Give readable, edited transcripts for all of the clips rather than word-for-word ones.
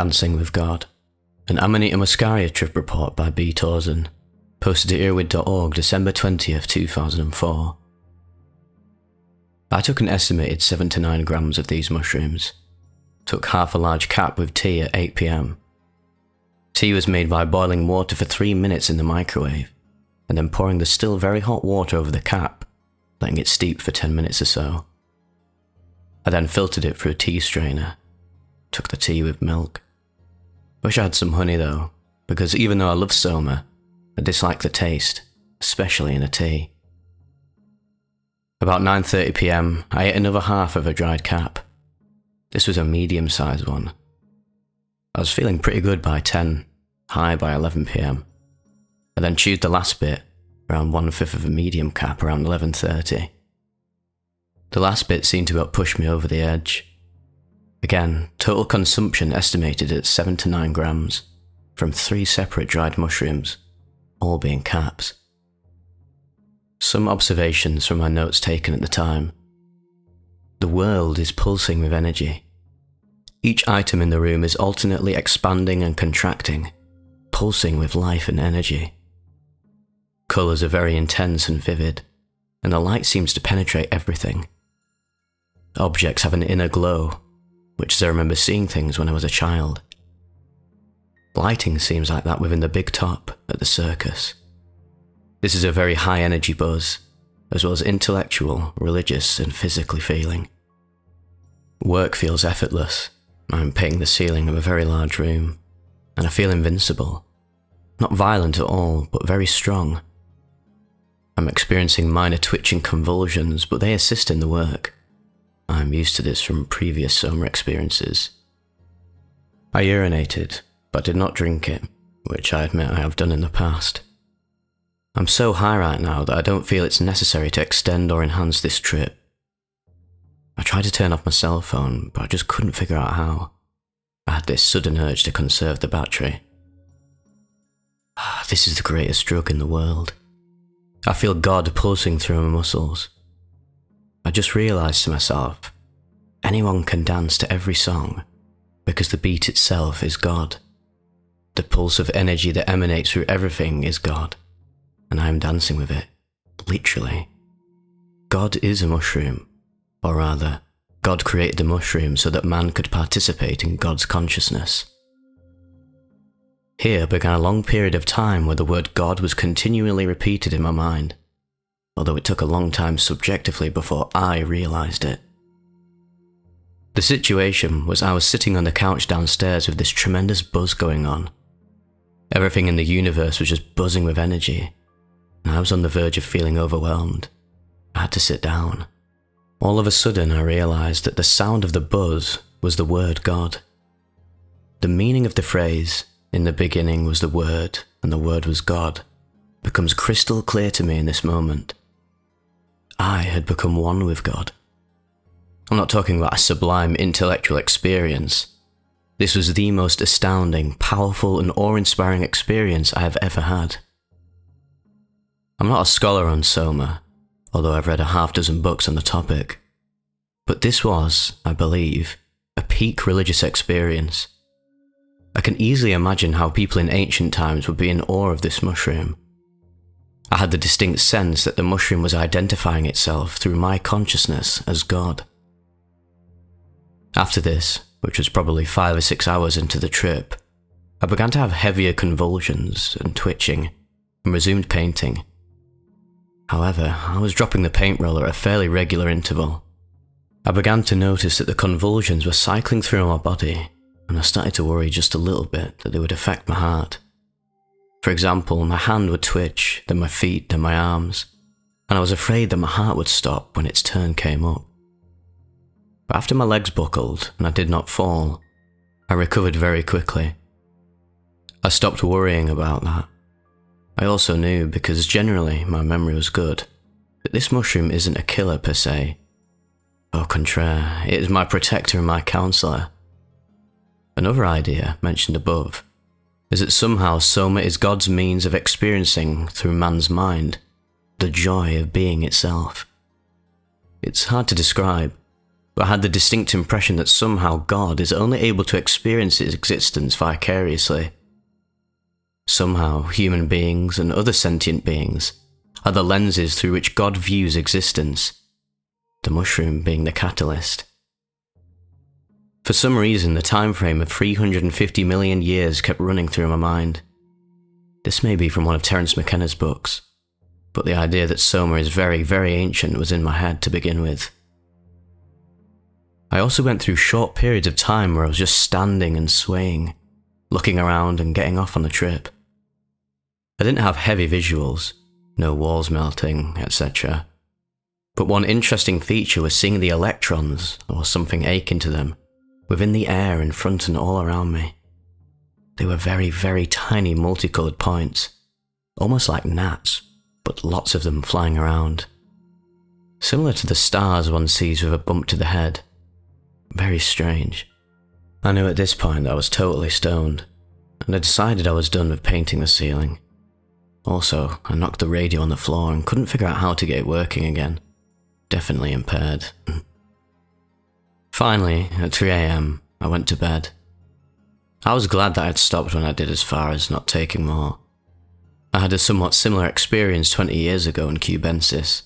Dancing with God, an Amanita Muscaria trip report by B. Torsen, posted at earwid.org December 20th, 2004. I took an estimated 7 to 9 grams of these mushrooms, took half a large cap with tea at 8 p.m. Tea was made by boiling water for 3 minutes in the microwave, and then pouring the still very hot water over the cap, letting it steep for 10 minutes or so. I then filtered it through a tea strainer, took the tea with milk. Wish I had some honey though, because even though I love soma, I dislike the taste, especially in a tea. About 9:30 p.m, I ate another half of a dried cap. This was a medium-sized one. I was feeling pretty good by 10, high by 11 p.m. I then chewed the last bit, around 1/5 of a medium cap, around 11:30. The last bit seemed to have pushed me over the edge. Again, total consumption estimated at 7 to 9 grams, from 3 separate dried mushrooms, all being caps. Some observations from my notes taken at the time. The world is pulsing with energy. Each item in the room is alternately expanding and contracting, pulsing with life and energy. Colours are very intense and vivid, and the light seems to penetrate everything. Objects have an inner glow, which is I remember seeing things when I was a child. Lighting seems like that within the big top at the circus. This is a very high energy buzz, as well as intellectual, religious and physically feeling. Work feels effortless. I'm painting the ceiling of a very large room, and I feel invincible. Not violent at all, but very strong. I'm experiencing minor twitching convulsions, but they assist in the work. I'm used to this from previous soma experiences. I urinated, but did not drink it, which I admit I have done in the past. I'm so high right now that I don't feel it's necessary to extend or enhance this trip. I tried to turn off my cell phone, but I just couldn't figure out how. I had this sudden urge to conserve the battery. This is the greatest drug in the world. I feel God pulsing through my muscles. I just realised to myself, anyone can dance to every song, because the beat itself is God. The pulse of energy that emanates through everything is God, and I am dancing with it, literally. God is a mushroom, or rather, God created the mushroom so that man could participate in God's consciousness. Here began a long period of time where the word God was continually repeated in my mind, although it took a long time subjectively before I realised it. The situation was I was sitting on the couch downstairs with this tremendous buzz going on. Everything in the universe was just buzzing with energy, and I was on the verge of feeling overwhelmed. I had to sit down. All of a sudden I realised that the sound of the buzz was the word God. The meaning of the phrase, "In the beginning was the Word, and the Word was God," becomes crystal clear to me in this moment. I had become one with God. I'm not talking about a sublime intellectual experience. This was the most astounding, powerful and awe-inspiring experience I have ever had. I'm not a scholar on soma, although I've read a half-dozen books on the topic. But this was, I believe, a peak religious experience. I can easily imagine how people in ancient times would be in awe of this mushroom. I had the distinct sense that the mushroom was identifying itself through my consciousness as God. After this, which was probably 5 or 6 hours into the trip, I began to have heavier convulsions and twitching, and resumed painting. However, I was dropping the paint roller at a fairly regular interval. I began to notice that the convulsions were cycling through my body, and I started to worry just a little bit that they would affect my heart. For example, my hand would twitch, then my feet, then my arms, and I was afraid that my heart would stop when its turn came up. But after my legs buckled and I did not fall, I recovered very quickly. I stopped worrying about that. I also knew, because generally my memory was good, that this mushroom isn't a killer per se. Au contraire, it is my protector and my counsellor. Another idea, mentioned above, is that somehow soma is God's means of experiencing, through man's mind, the joy of being itself. It's hard to describe, but I had the distinct impression that somehow God is only able to experience its existence vicariously. Somehow, human beings and other sentient beings are the lenses through which God views existence, the mushroom being the catalyst. For some reason, the time frame of 350 million years kept running through my mind. This may be from one of Terence McKenna's books, but the idea that Soma is very, very ancient was in my head to begin with. I also went through short periods of time where I was just standing and swaying, looking around and getting off on the trip. I didn't have heavy visuals, no walls melting, etc. But one interesting feature was seeing the electrons, or something akin to them, within the air in front and all around me. They were very, very tiny multicoloured points, almost like gnats, but lots of them flying around. Similar to the stars one sees with a bump to the head. Very strange. I knew at this point that I was totally stoned, and I decided I was done with painting the ceiling. Also, I knocked the radio on the floor and couldn't figure out how to get it working again. Definitely impaired. Finally, at 3 AM, I went to bed. I was glad that I had stopped when I did, as far as not taking more. I had a somewhat similar experience 20 years ago in Cubensis,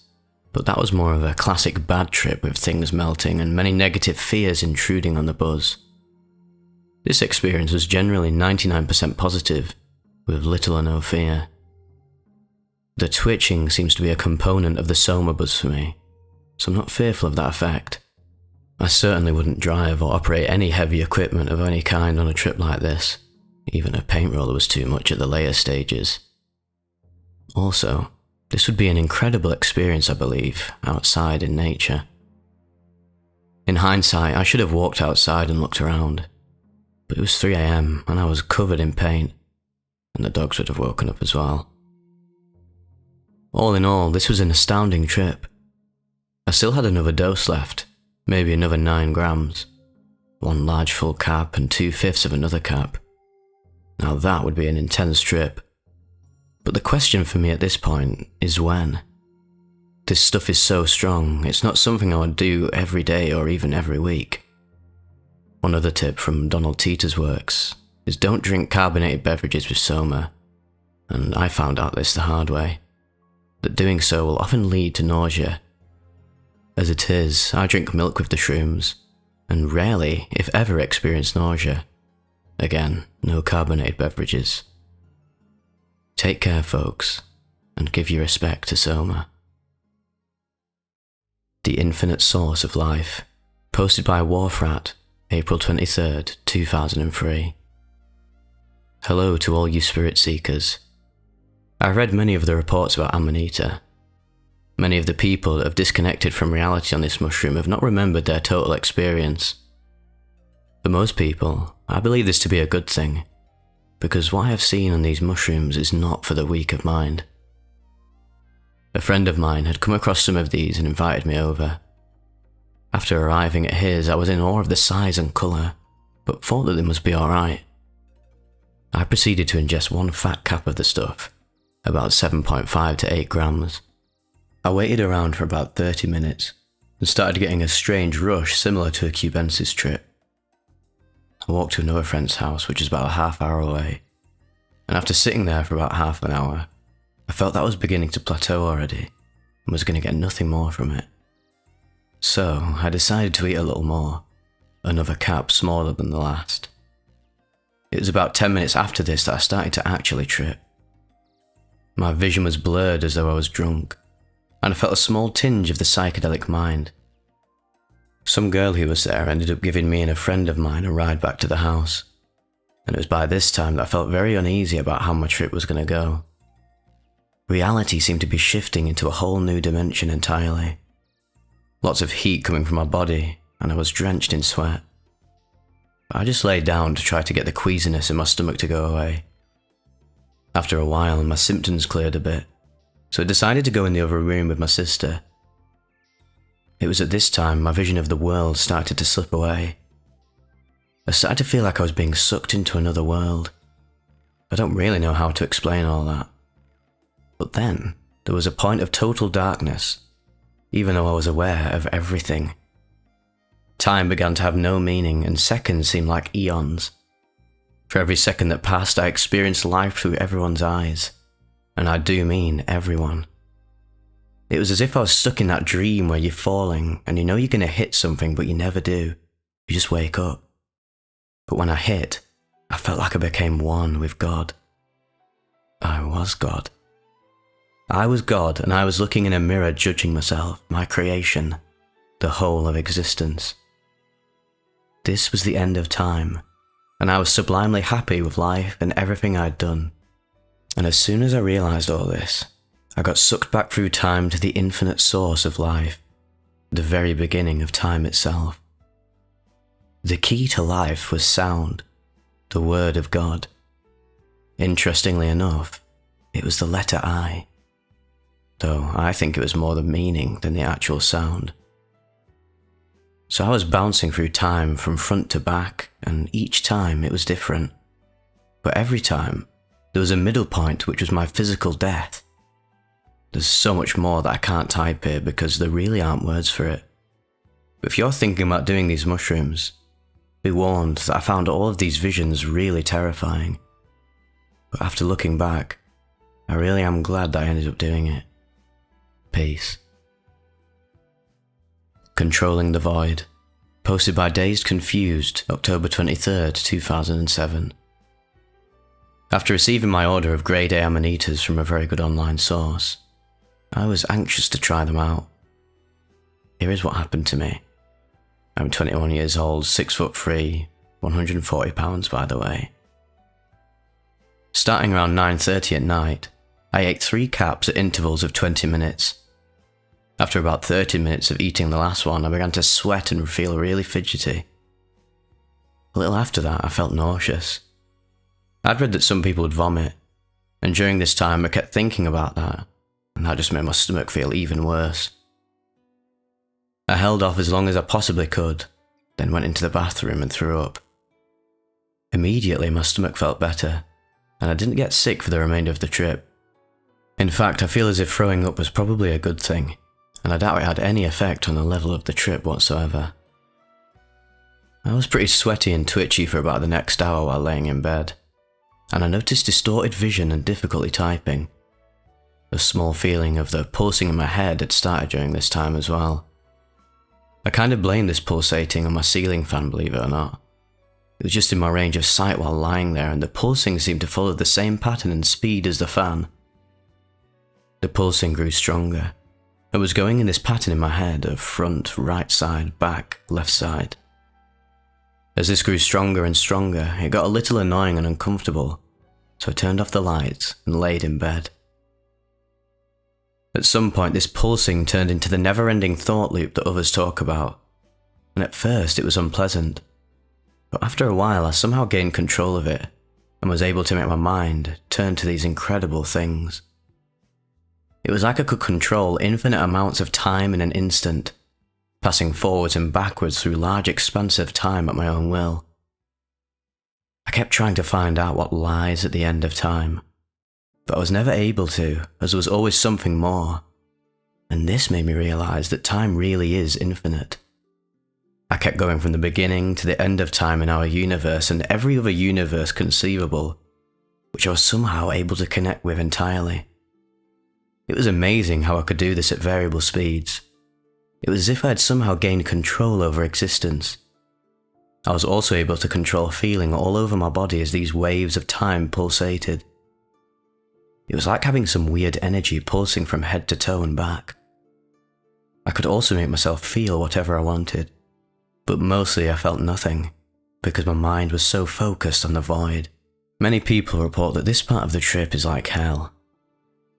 but that was more of a classic bad trip with things melting and many negative fears intruding on the buzz. This experience was generally 99% positive, with little or no fear. The twitching seems to be a component of the Soma buzz for me, so I'm not fearful of that effect. I certainly wouldn't drive or operate any heavy equipment of any kind on a trip like this. Even a paint roller was too much at the later stages. Also, this would be an incredible experience, I believe, outside in nature. In hindsight, I should have walked outside and looked around, but it was 3 AM and I was covered in paint, and the dogs would have woken up as well. All in all, this was an astounding trip. I still had another dose left, maybe another 9 grams, 1 large full cap and 2/5 of another cap. Now that would be an intense trip. But the question for me at this point is when. This stuff is so strong, it's not something I would do every day or even every week. One other tip from Donald Teeter's works is don't drink carbonated beverages with Soma, and I found out this the hard way, that doing so will often lead to nausea. As it is, I drink milk with the shrooms, and rarely, if ever, experience nausea. Again, no carbonated beverages. Take care, folks, and give your respect to Soma. The Infinite Source of Life, posted by Warfrat, April 23rd, 2003. Hello to all you spirit seekers. I've read many of the reports about Amanita. Many of the people that have disconnected from reality on this mushroom have not remembered their total experience. For most people, I believe this to be a good thing, because what I have seen on these mushrooms is not for the weak of mind. A friend of mine had come across some of these and invited me over. After arriving at his, I was in awe of the size and colour, but thought that they must be alright. I proceeded to ingest 1 fat cap of the stuff, about 7.5 to 8 grams. I waited around for about 30 minutes and started getting a strange rush similar to a Cubensis trip. I walked to another friend's house, which is about a half-hour away, and after sitting there for about half an hour, I felt that I was beginning to plateau already and was going to get nothing more from it. So I decided to eat a little more, another cap smaller than the last. It was about 10 minutes after this that I started to actually trip. My vision was blurred as though I was drunk, and I felt a small tinge of the psychedelic mind. Some girl who was there ended up giving me and a friend of mine a ride back to the house, and it was by this time that I felt very uneasy about how my trip was going to go. Reality seemed to be shifting into a whole new dimension entirely. Lots of heat coming from my body, and I was drenched in sweat. But I just lay down to try to get the queasiness in my stomach to go away. After a while, my symptoms cleared a bit, so I decided to go in the other room with my sister. It was at this time my vision of the world started to slip away. I started to feel like I was being sucked into another world. I don't really know how to explain all that. But then, there was a point of total darkness, even though I was aware of everything. Time began to have no meaning, and seconds seemed like eons. For every second that passed, I experienced life through everyone's eyes. And I do mean everyone. It was as if I was stuck in that dream where you're falling, and you know you're going to hit something, but you never do. You just wake up. But when I hit, I felt like I became one with God. I was God. I was God, and I was looking in a mirror judging myself, my creation, the whole of existence. This was the end of time, and I was sublimely happy with life and everything I'd done. And as soon as I realized all this, I got sucked back through time to the infinite source of life, the very beginning of time itself. The key to life was sound, the word of God. Interestingly enough, it was the letter I, though I think it was more the meaning than the actual sound. So I was bouncing through time from front to back, and each time it was different. But every time, there was a middle point which was my physical death. There's so much more that I can't type here because there really aren't words for it. But if you're thinking about doing these mushrooms, be warned that I found all of these visions really terrifying. But after looking back, I really am glad that I ended up doing it. Peace. Controlling the Void. Posted by Dazed Confused, October 23rd, 2007. After receiving my order of grade A Amanitas from a very good online source, I was anxious to try them out. Here is what happened to me. I'm 21 years old, 6'3", 140 pounds by the way. Starting around 9:30 at night, I ate 3 caps at intervals of 20 minutes. After about 30 minutes of eating the last one, I began to sweat and feel really fidgety. A little after that, I felt nauseous. I'd read that some people would vomit, and during this time I kept thinking about that, and that just made my stomach feel even worse. I held off as long as I possibly could, then went into the bathroom and threw up. Immediately my stomach felt better, and I didn't get sick for the remainder of the trip. In fact, I feel as if throwing up was probably a good thing, and I doubt it had any effect on the level of the trip whatsoever. I was pretty sweaty and twitchy for about the next hour while laying in bed, and I noticed distorted vision and difficulty typing. A small feeling of the pulsing in my head had started during this time as well. I kind of blamed this pulsating on my ceiling fan, believe it or not. It was just in my range of sight while lying there, and the pulsing seemed to follow the same pattern and speed as the fan. The pulsing grew stronger. It was going in this pattern in my head of front, right side, back, left side. As this grew stronger and stronger, it got a little annoying and uncomfortable, so I turned off the lights and laid in bed. At some point, this pulsing turned into the never-ending thought loop that others talk about, and at first it was unpleasant. But after a while, I somehow gained control of it, and was able to make my mind turn to these incredible things. It was like I could control infinite amounts of time in an instant, passing forwards and backwards through large expanses of time at my own will. I kept trying to find out what lies at the end of time, but I was never able to, as there was always something more. And this made me realize that time really is infinite. I kept going from the beginning to the end of time in our universe and every other universe conceivable, which I was somehow able to connect with entirely. It was amazing how I could do this at variable speeds. It was as if I had somehow gained control over existence. I was also able to control feeling all over my body as these waves of time pulsated. It was like having some weird energy pulsing from head to toe and back. I could also make myself feel whatever I wanted, but mostly I felt nothing, because my mind was so focused on the void. Many people report that this part of the trip is like hell.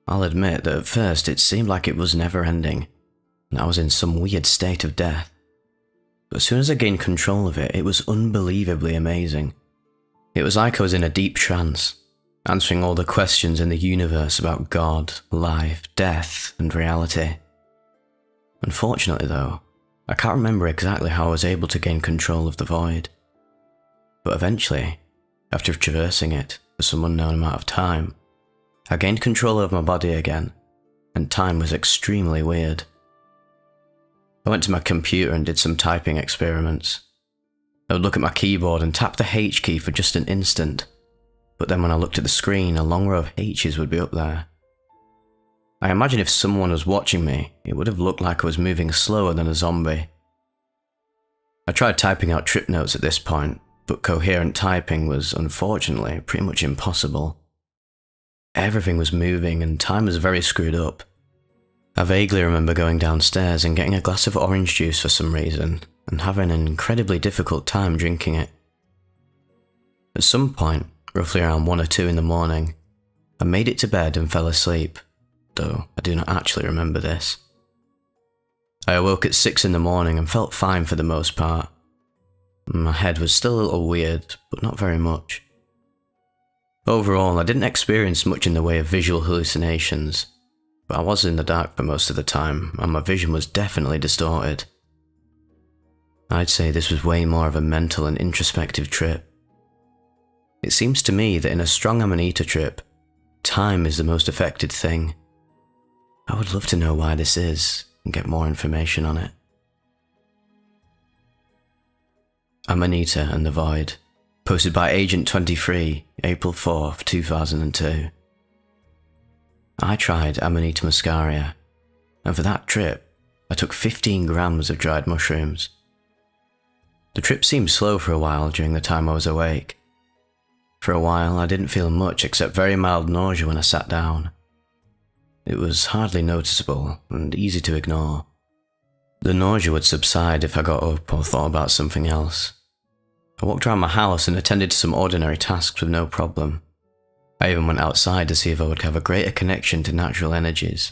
I'll admit that at first it seemed like it was never ending, and I was in some weird state of death. But as soon as I gained control of it, it was unbelievably amazing. It was like I was in a deep trance, answering all the questions in the universe about God, life, death, and reality. Unfortunately though, I can't remember exactly how I was able to gain control of the void. But eventually, after traversing it for some unknown amount of time, I gained control of my body again, and time was extremely weird. I went to my computer and did some typing experiments. I would look at my keyboard and tap the H key for just an instant, but then when I looked at the screen, a long row of H's would be up there. I imagine if someone was watching me, it would have looked like I was moving slower than a zombie. I tried typing out trip notes at this point, but coherent typing was, unfortunately, pretty much impossible. Everything was moving and time was very screwed up. I vaguely remember going downstairs and getting a glass of orange juice for some reason, and having an incredibly difficult time drinking it. At some point, roughly around 1 or 2 in the morning, I made it to bed and fell asleep, though I do not actually remember this. I awoke at 6 in the morning and felt fine for the most part. My head was still a little weird, but not very much. Overall, I didn't experience much in the way of visual hallucinations, but I was in the dark for most of the time, and my vision was definitely distorted. I'd say this was way more of a mental and introspective trip. It seems to me that in a strong Amanita trip, time is the most affected thing. I would love to know why this is, and get more information on it. Amanita and the Void, posted by Agent 23, April 4th, 2002. I tried Amanita Muscaria, and for that trip, I took 15 grams of dried mushrooms. The trip seemed slow for a while during the time I was awake. For a while, I didn't feel much except very mild nausea when I sat down. It was hardly noticeable and easy to ignore. The nausea would subside if I got up or thought about something else. I walked around my house and attended to some ordinary tasks with no problem. I even went outside to see if I would have a greater connection to natural energies.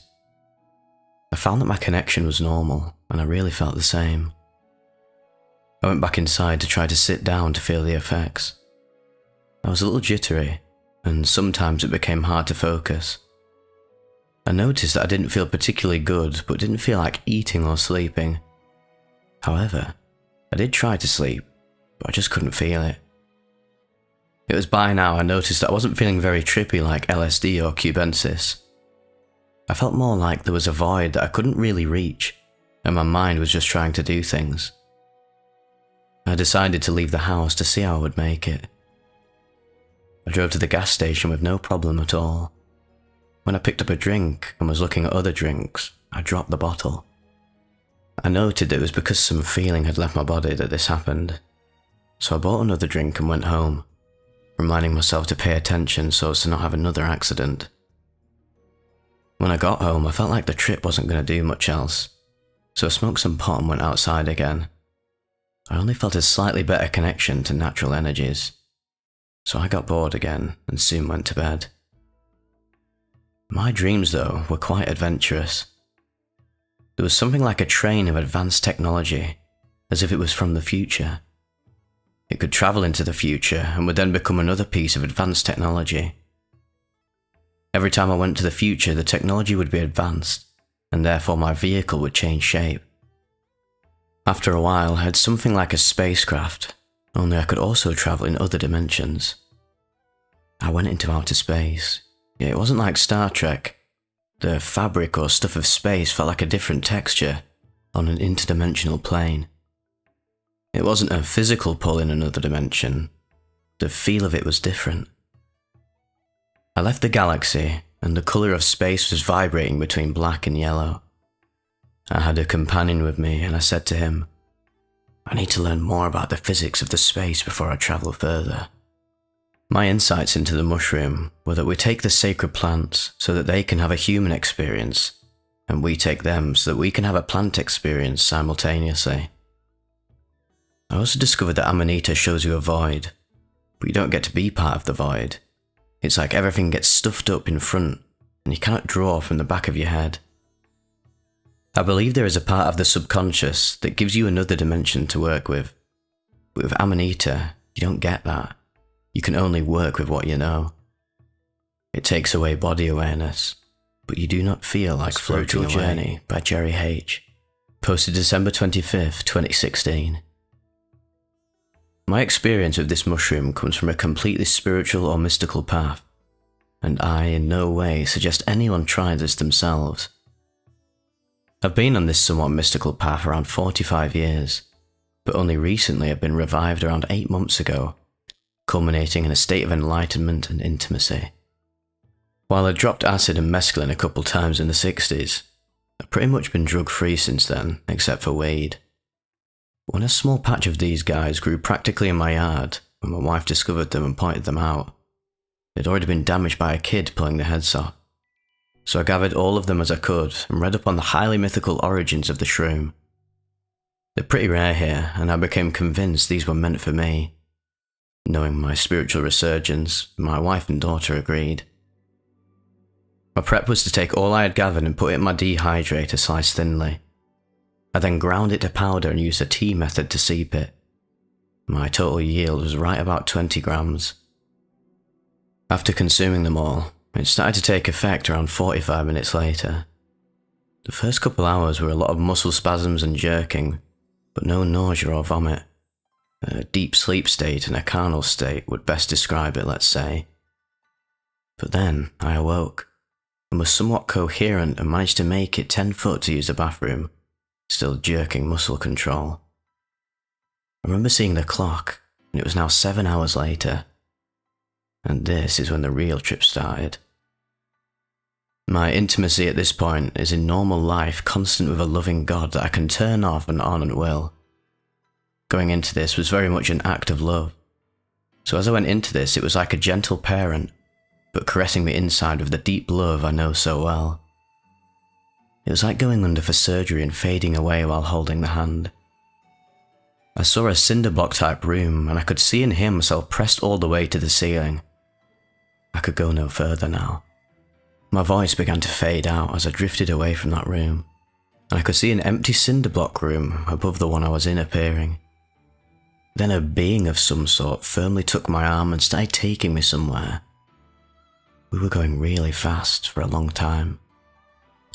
I found that my connection was normal, and I really felt the same. I went back inside to try to sit down to feel the effects. I was a little jittery, and sometimes it became hard to focus. I noticed that I didn't feel particularly good, but didn't feel like eating or sleeping. However, I did try to sleep, but I just couldn't feel it. It was by now I noticed that I wasn't feeling very trippy like LSD or cubensis. I felt more like there was a void that I couldn't really reach, and my mind was just trying to do things. I decided to leave the house to see how I would make it. I drove to the gas station with no problem at all. When I picked up a drink and was looking at other drinks, I dropped the bottle. I noted that it was because some feeling had left my body that this happened, so I bought another drink and went home, reminding myself to pay attention so as to not have another accident. When I got home, I felt like the trip wasn't going to do much else, so I smoked some pot and went outside again. I only felt a slightly better connection to natural energies, so I got bored again and soon went to bed. My dreams, though, were quite adventurous. There was something like a train of advanced technology, as if it was from the future. It could travel into the future and would then become another piece of advanced technology. Every time I went to the future, the technology would be advanced, and therefore my vehicle would change shape. After a while, I had something like a spacecraft, only I could also travel in other dimensions. I went into outer space, yet it wasn't like Star Trek. The fabric or stuff of space felt like a different texture on an interdimensional plane. It wasn't a physical pull in another dimension. The feel of it was different. I left the galaxy, and the colour of space was vibrating between black and yellow. I had a companion with me, and I said to him, "I need to learn more about the physics of the space before I travel further." My insights into the mushroom were that we take the sacred plants so that they can have a human experience, and we take them so that we can have a plant experience simultaneously. I also discovered that Amanita shows you a void, but you don't get to be part of the void. It's like everything gets stuffed up in front, and you cannot draw from the back of your head. I believe there is a part of the subconscious that gives you another dimension to work with. But with Amanita, you don't get that. You can only work with what you know. It takes away body awareness, but you do not feel like floating away. Journey by Jerry H. Posted December 25th, 2016. My experience with this mushroom comes from a completely spiritual or mystical path, and I in no way suggest anyone try this themselves. I've been on this somewhat mystical path around 45 years, but only recently I've been revived around 8 months ago, culminating in a state of enlightenment and intimacy. While I dropped acid and mescaline a couple times in the 60s, I've pretty much been drug-free since then, except for weed. When a small patch of these guys grew practically in my yard, when my wife discovered them and pointed them out, they'd already been damaged by a kid pulling the heads off. So I gathered all of them as I could and read up on the highly mythical origins of the shroom. They're pretty rare here, and I became convinced these were meant for me. Knowing my spiritual resurgence, my wife and daughter agreed. My prep was to take all I had gathered and put it in my dehydrator sliced thinly. I then ground it to powder and used a tea method to seep it. My total yield was right about 20 grams. After consuming them all, it started to take effect around 45 minutes later. The first couple hours were a lot of muscle spasms and jerking, but no nausea or vomit. A deep sleep state and a carnal state would best describe it, let's say. But then I awoke, and was somewhat coherent and managed to make it 10 foot to use the bathroom, still jerking muscle control. I remember seeing the clock, and it was now 7 hours later. And this is when the real trip started. My intimacy at this point is in normal life constant with a loving God that I can turn off and on at will. Going into this was very much an act of love. So as I went into this, it was like a gentle parent, but caressing me inside with the deep love I know so well. It was like going under for surgery and fading away while holding the hand. I saw a cinder block type room, and I could see and hear myself pressed all the way to the ceiling. I could go no further now. My voice began to fade out as I drifted away from that room, and I could see an empty cinder block room above the one I was in appearing. Then a being of some sort firmly took my arm and started taking me somewhere. We were going really fast for a long time,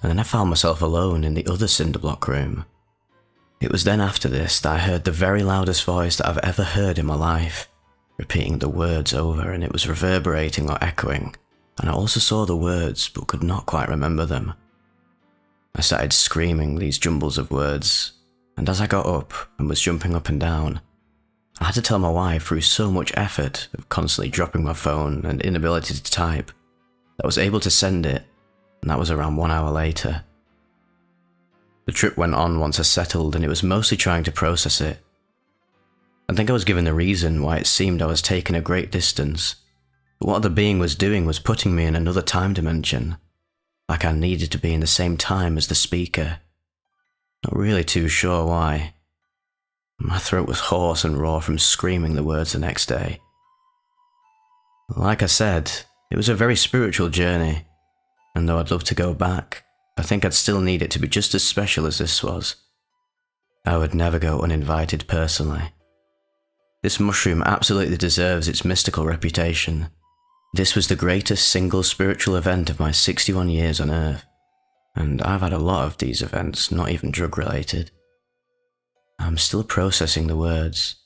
and then I found myself alone in the other cinder block room. It was then after this that I heard the very loudest voice that I've ever heard in my life, repeating the words over, and it was reverberating or echoing, and I also saw the words but could not quite remember them. I started screaming these jumbles of words, and as I got up and was jumping up and down, I had to tell my wife through so much effort of constantly dropping my phone and inability to type that I was able to send it, and that was around 1 hour later. The trip went on once I settled, and it was mostly trying to process it. I think I was given the reason why it seemed I was taking a great distance, but what the being was doing was putting me in another time dimension, like I needed to be in the same time as the speaker. Not really too sure why. My throat was hoarse and raw from screaming the words the next day. Like I said, it was a very spiritual journey, and though I'd love to go back, I think I'd still need it to be just as special as this was. I would never go uninvited personally. This mushroom absolutely deserves its mystical reputation. This was the greatest single spiritual event of my 61 years on Earth, and I've had a lot of these events, not even drug-related. I'm still processing the words,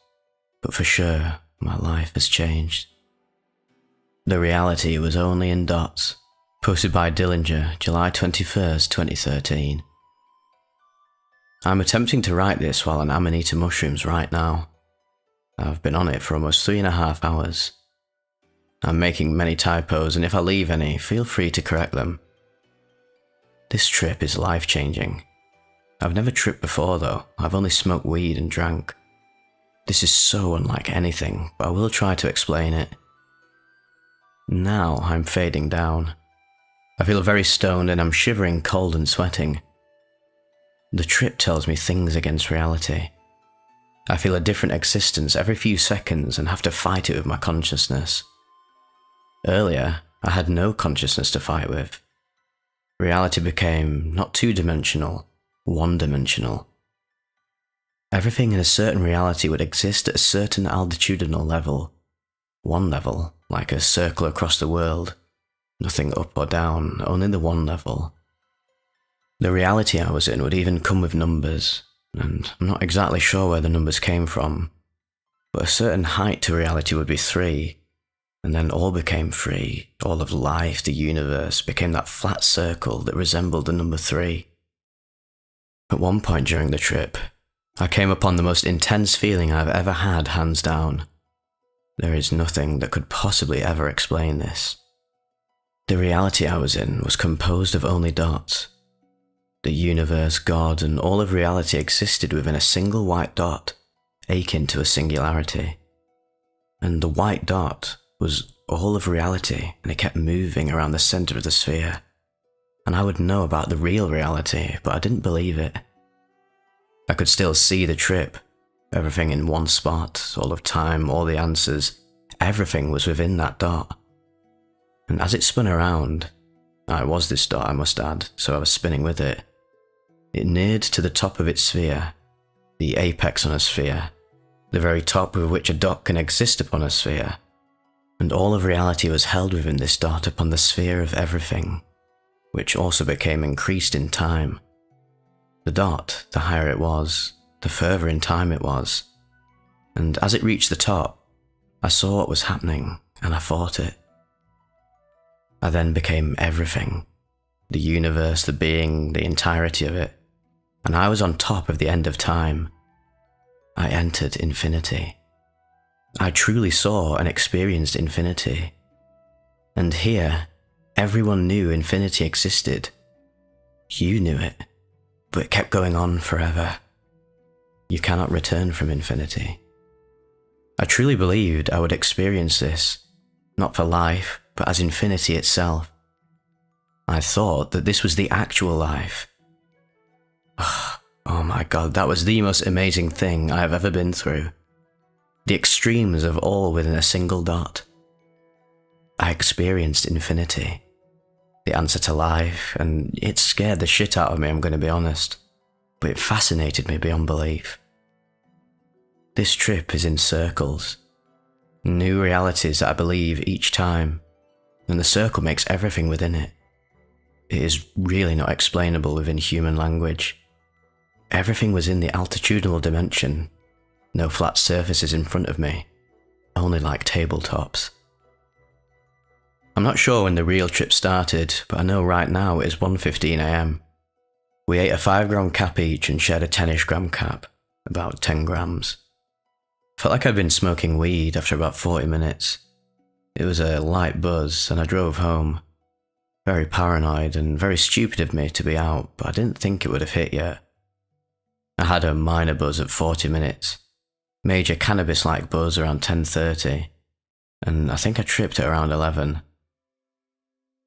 but for sure, my life has changed. The reality was only in dots. Posted by Dillinger, July 21st, 2013. I'm attempting to write this while on Amanita mushrooms right now. I've been on it for almost 3.5 hours. I'm making many typos, and if I leave any, feel free to correct them. This trip is life-changing. I've never tripped before though, I've only smoked weed and drank. This is so unlike anything, but I will try to explain it. Now I'm fading down. I feel very stoned and I'm shivering, cold and sweating. The trip tells me things against reality. I feel a different existence every few seconds and have to fight it with my consciousness. Earlier, I had no consciousness to fight with. Reality became not two-dimensional, one-dimensional. Everything in a certain reality would exist at a certain altitudinal level. One level, like a circle across the world. Nothing up or down, only the one level. The reality I was in would even come with numbers, and I'm not exactly sure where the numbers came from, but a certain height to reality would be 3, and then all became 3. All of life, the universe, became that flat circle that resembled the number 3. At one point during the trip, I came upon the most intense feeling I've ever had, hands down. There is nothing that could possibly ever explain this. The reality I was in was composed of only dots. The universe, God, and all of reality existed within a single white dot, akin to a singularity. And the white dot was all of reality, and it kept moving around the center of the sphere. And I would know about the real reality, but I didn't believe it. I could still see the trip, everything in one spot, all of time, all the answers, everything was within that dot. And as it spun around, I was this dot, I must add, so I was spinning with it. It neared to the top of its sphere, the apex on a sphere, the very top of which a dot can exist upon a sphere. And all of reality was held within this dot upon the sphere of everything, which also became increased in time. The dot, the higher it was, the further in time it was. And as it reached the top, I saw what was happening, and I fought it. I then became everything, the universe, the being, the entirety of it, and I was on top of the end of time. I entered infinity. I truly saw and experienced infinity. And here, everyone knew infinity existed. You knew it, but it kept going on forever. You cannot return from infinity. I truly believed I would experience this, not for life, but as infinity itself. I thought that this was the actual life. Oh my God, that was the most amazing thing I have ever been through. The extremes of all within a single dot. I experienced infinity, the answer to life, and it scared the shit out of me, I'm going to be honest, but it fascinated me beyond belief. This trip is in circles, new realities that I believe each time, and the circle makes everything within it. It is really not explainable within human language. Everything was in the altitudinal dimension, no flat surfaces in front of me, only like tabletops. I'm not sure when the real trip started, but I know right now it is 1:15 AM. We ate a 5-gram cap each and shared a 10-ish gram cap, about 10 grams. Felt like I'd been smoking weed after about 40 minutes. It was a light buzz and I drove home. Very paranoid and very stupid of me to be out, but I didn't think it would have hit yet. I had a minor buzz at 40 minutes, major cannabis-like buzz around 10:30, and I think I tripped at around 11.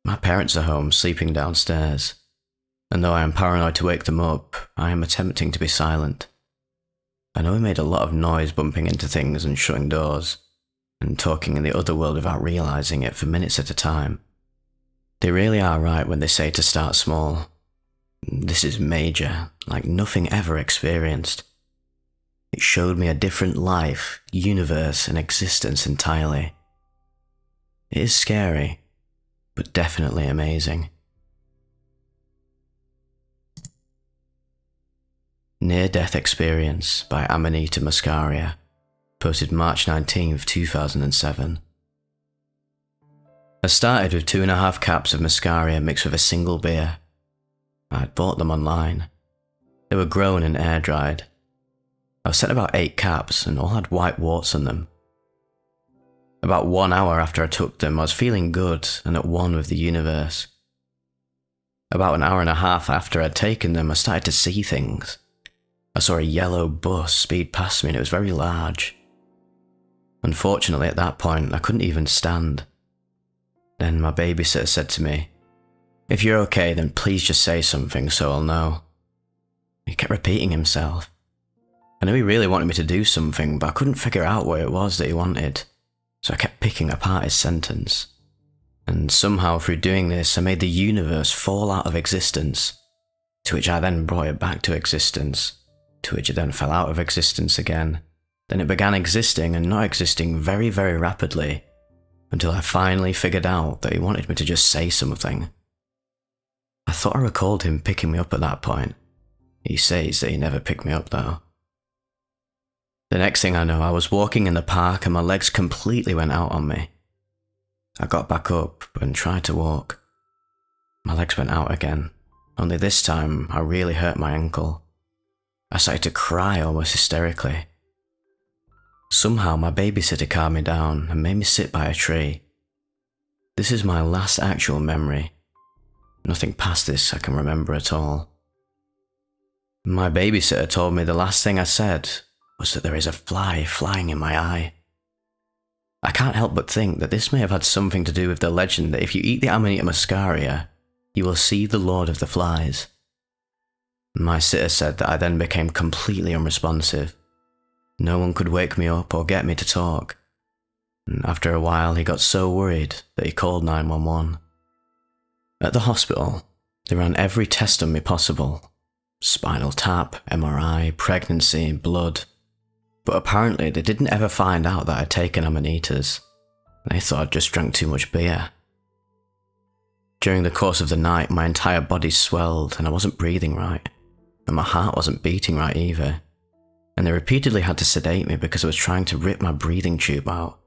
My parents are home, sleeping downstairs, and though I am paranoid to wake them up, I am attempting to be silent. I know we made a lot of noise bumping into things and shutting doors, and talking in the other world without realising it for minutes at a time. They really are right when they say to start small. This is major, like nothing ever experienced. It showed me a different life, universe, and existence entirely. It is scary, but definitely amazing. Near-Death Experience by Amanita Muscaria, posted March 19th, 2007. I started with 2.5 caps of Muscaria mixed with a single beer. I had bought them online. They were grown and air-dried. I was sent about 8 caps and all had white warts on them. About 1 hour after I took them, I was feeling good and at one with the universe. About an hour and a half after I'd taken them, I started to see things. I saw a yellow bus speed past me and it was very large. Unfortunately, at that point, I couldn't even stand. Then my babysitter said to me, "If you're okay, then please just say something so I'll know." He kept repeating himself. I knew he really wanted me to do something, but I couldn't figure out what it was that he wanted, so I kept picking apart his sentence. And somehow through doing this, I made the universe fall out of existence, to which I then brought it back to existence, to which it then fell out of existence again. Then it began existing and not existing very, very rapidly, until I finally figured out that he wanted me to just say something. I thought I recalled him picking me up at that point. He says that he never picked me up though. The next thing I know, I was walking in the park and my legs completely went out on me. I got back up and tried to walk. My legs went out again, only this time I really hurt my ankle. I started to cry almost hysterically. Somehow my babysitter calmed me down and made me sit by a tree. This is my last actual memory. Nothing past this I can remember at all. My babysitter told me the last thing I said was that there is a fly flying in my eye. I can't help but think that this may have had something to do with the legend that if you eat the Amanita Muscaria, you will see the Lord of the Flies. My sitter said that I then became completely unresponsive. No one could wake me up or get me to talk. And after a while, he got so worried that he called 911. At the hospital, they ran every test on me possible. Spinal tap, MRI, pregnancy, blood. But apparently they didn't ever find out that I'd taken Amanitas. They thought I'd just drank too much beer. During the course of the night, my entire body swelled and I wasn't breathing right. And my heart wasn't beating right either. And they repeatedly had to sedate me because I was trying to rip my breathing tube out.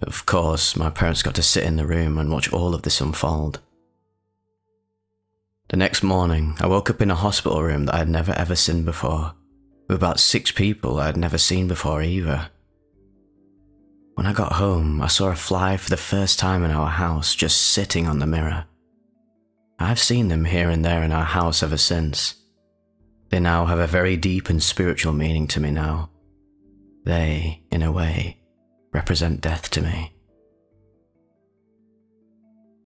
Of course, my parents got to sit in the room and watch all of this unfold. The next morning, I woke up in a hospital room that I had never ever seen before, with about 6 people I had never seen before either. When I got home, I saw a fly for the first time in our house just sitting on the mirror. I've seen them here and there in our house ever since. They now have a very deep and spiritual meaning to me now. They, in a way, represent death to me.